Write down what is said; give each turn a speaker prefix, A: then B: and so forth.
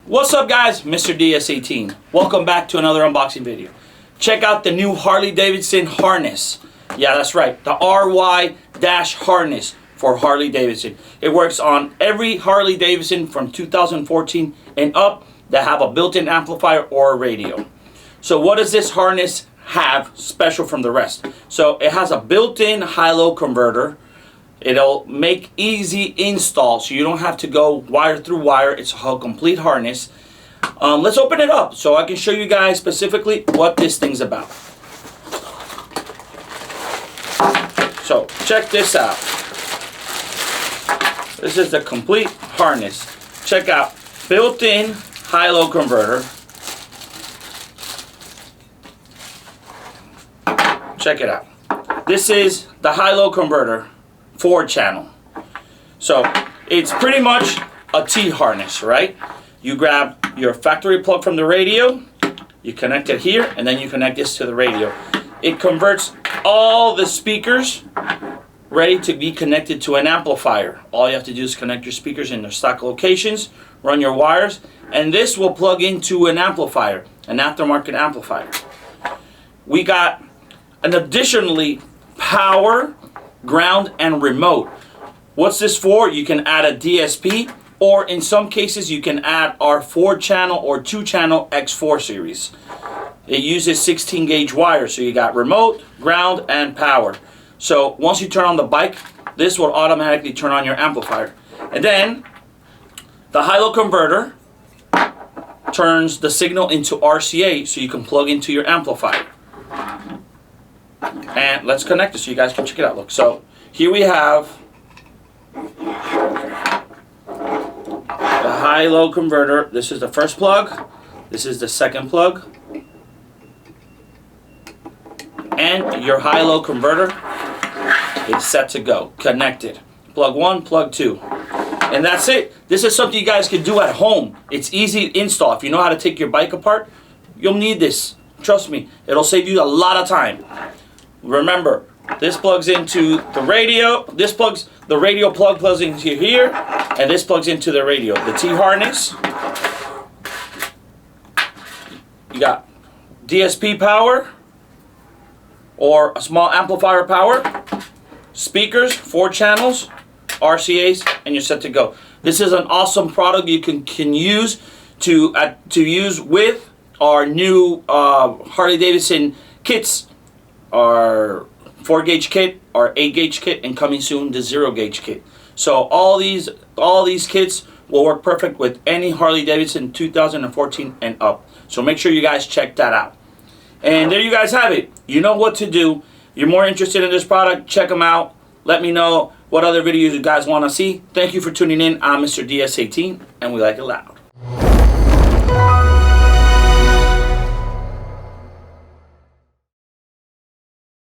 A: What's up guys, Mr. DS18. Welcome back to another unboxing video. Check out the new Harley Davidson harness. Yeah, that's right, the RY-HARNESS for Harley Davidson. It works on every Harley Davidson from 2014 and up that have a built-in amplifier or a radio. So what does this harness have special from the rest? So it has a built-in high-low converter. It'll make easy install, so you don't have to go wire through wire. It's a complete harness. Let's open it up so I can show you guys specifically what this thing's about. So check this out. This is the complete harness. Check out, built-in high-low converter. Check it out. This is the high-low converter. 4-channel. So it's pretty much a T-harness, right? You grab your factory plug from the radio, you connect it here, and then you connect this to the radio. It converts all the speakers ready to be connected to an amplifier. All you have to do is connect your speakers in their stock locations, run your wires, and this will plug into an amplifier, an aftermarket amplifier. We got an additionally power, ground, and remote. What's this for? You can add a DSP, or in some cases you can add our 4-channel or 2-channel X4 series. It uses 16 gauge wires, so you got remote, ground, and power. So once you turn on the bike, this will automatically turn on your amplifier. And then the high-low converter turns the signal into RCA so you can plug into your amplifier. And let's connect it so you guys can check it out. Look, so here we have the high-low converter. This is the first plug. This is the second plug. And your high-low converter is set to go. Connected. Plug 1, plug 2. And that's it. This is something you guys can do at home. It's easy to install. If you know how to take your bike apart, you'll need this. Trust me, it'll save you a lot of time. Remember, this plugs into the radio. The radio plug plugs into here, and this plugs into the radio. The T-harness. You got DSP power or a small amplifier power, speakers, 4 channels, RCAs, and you're set to go. This is an awesome product you can use to use with our new Harley Davidson kits. Our 4-gauge kit, our 8-gauge kit, and coming soon the 0-gauge kit. So all these kits will work perfect with any Harley Davidson 2014 and up. So make sure you guys check that out. And there you guys have it. You know what to do. You're more interested in this product, check them out. Let me know what other videos you guys want to see. Thank you for tuning in. I'm Mr. DS18, and we like it loud.